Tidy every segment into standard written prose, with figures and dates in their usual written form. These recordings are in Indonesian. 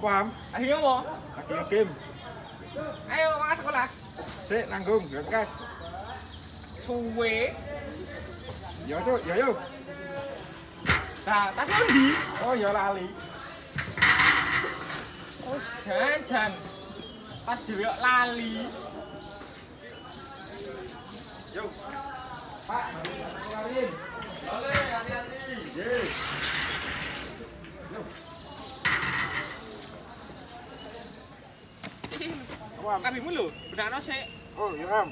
Apa Ham? Ayo apa? Lagi nge-game. Ayo makan sekolah. Sik nanggung, gak kas. Suwe. Ya so, ya yo. Nah, tas ndi? Oh ya lali. Oh, jan. Tas dhewe kok lali. Yo. Pak, kemarin. Boleh, hati-hati. Ye. Yo. Apa Ham? Kabimu lho, benakno sik. Oh, ya Ham.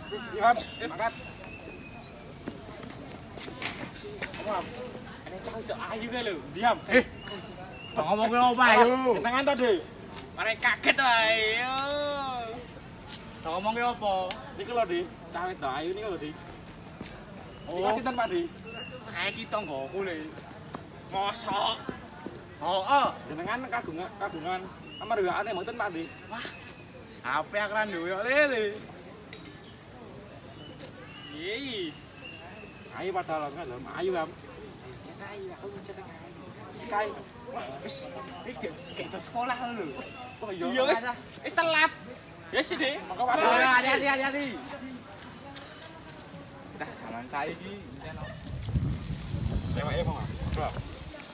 Wis, ya Ham. Mangkat. Apa Ham? Ada cowok ayu kae lho. Diam. Ngomong apa ayo? Jenengan to, Dik. Marek kaget wae. Yo. Ngomong apa? Niki lho, Dik. Cah wedok ayu niki lho, Dik. Oh, Sinten Pak, Dik? kayak kita nggoku le. Mosok. Oh, Jenengan kagungan amargaane mboten Pak, Dik. wah. HP akran duwe kok lele. Iya. Ayu padahal enggak lho, ayu Ham. Ayo aku jeneng ayu. Kai. Wis, iki kita sekolah lho. Oh Iya wis. Wis telat. Ya sih, Dik. Maka Oh, padahal hati-hati. Dah jalan saiki jan. cewek mau enggak? Bro.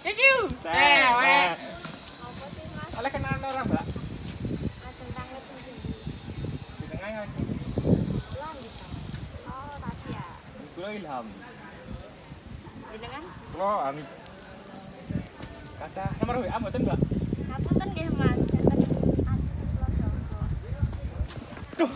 Iki. Cewek. Apa sih mas? Oleh kenalan orang, Mbak. Ajeng tanget sing ndi? Di tengah kan. Lo gitu. Oh, tadi ya. Wis kula ilham. Jenengan? Lo ani Kata nomor WA mboten, Mbak? Ngapunten nggih Mas. Enten ati kula jawab. Duh.